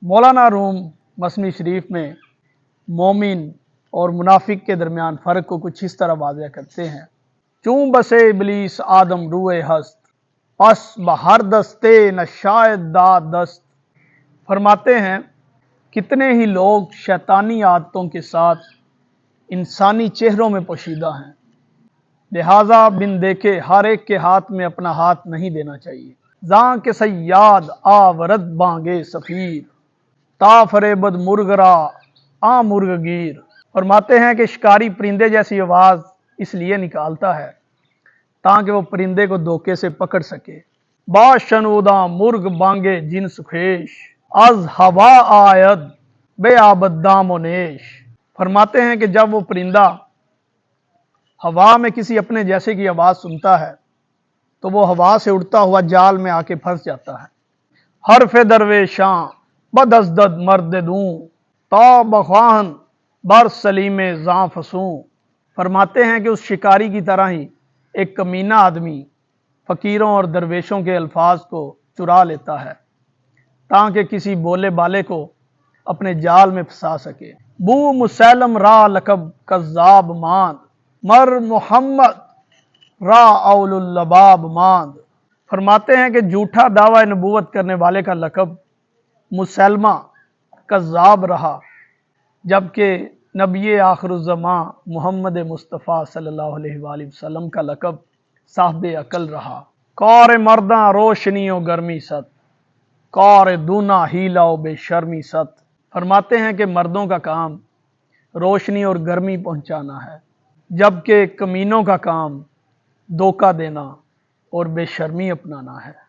مولانا روم مسنی شریف میں مومن اور منافق کے درمیان فرق کو کچھ اس طرح واضح کرتے ہیں۔ چوں بسے ابلیس آدم روئے ہست، پس بہر دستے نہ شاید داد دست۔ فرماتے ہیں کتنے ہی لوگ شیطانی عادتوں کے ساتھ انسانی چہروں میں پوشیدہ ہیں، لہٰذا بن دیکھے ہر ایک کے ہاتھ میں اپنا ہاتھ نہیں دینا چاہیے۔ زاں کے صیاد آورد بانگے سفیر، تا فریبد مرغرا آ مرغ گیر۔ فرماتے ہیں کہ شکاری پرندے جیسی آواز اس لیے نکالتا ہے تاکہ وہ پرندے کو دھوکے سے پکڑ سکے۔ با شنوداں مرغ بانگے جنس خویش، از ہوا آید بے آبد دام و نیش۔ فرماتے ہیں کہ جب وہ پرندہ ہوا میں کسی اپنے جیسے کی آواز سنتا ہے تو وہ ہوا سے اڑتا ہوا جال میں آ کے پھنس جاتا ہے۔ حرف درویشاں بدازدد مرد دوں، تا بخواہن بر سلیم زاں فسوں۔ فرماتے ہیں کہ اس شکاری کی طرح ہی ایک کمینہ آدمی فقیروں اور درویشوں کے الفاظ کو چرا لیتا ہے تاکہ کسی بولے بالے کو اپنے جال میں پھنسا سکے۔ بو مسیلم را لقب کذاب ماند، مر محمد را اول اللباب ماند۔ فرماتے ہیں کہ جھوٹا دعوی نبوت کرنے والے کا لقب مسلمہ کذاب رہا، جبکہ نبی آخر الزماں محمد مصطفیٰ صلی اللہ علیہ وآلہ وسلم کا لقب صاحب عقل رہا۔ کار مرداں روشنی و گرمی ست، کار دونا ہیلا و بے شرمی ست۔ فرماتے ہیں کہ مردوں کا کام روشنی اور گرمی پہنچانا ہے، جبکہ کمینوں کا کام دھوکہ دینا اور بے شرمی اپنانا ہے۔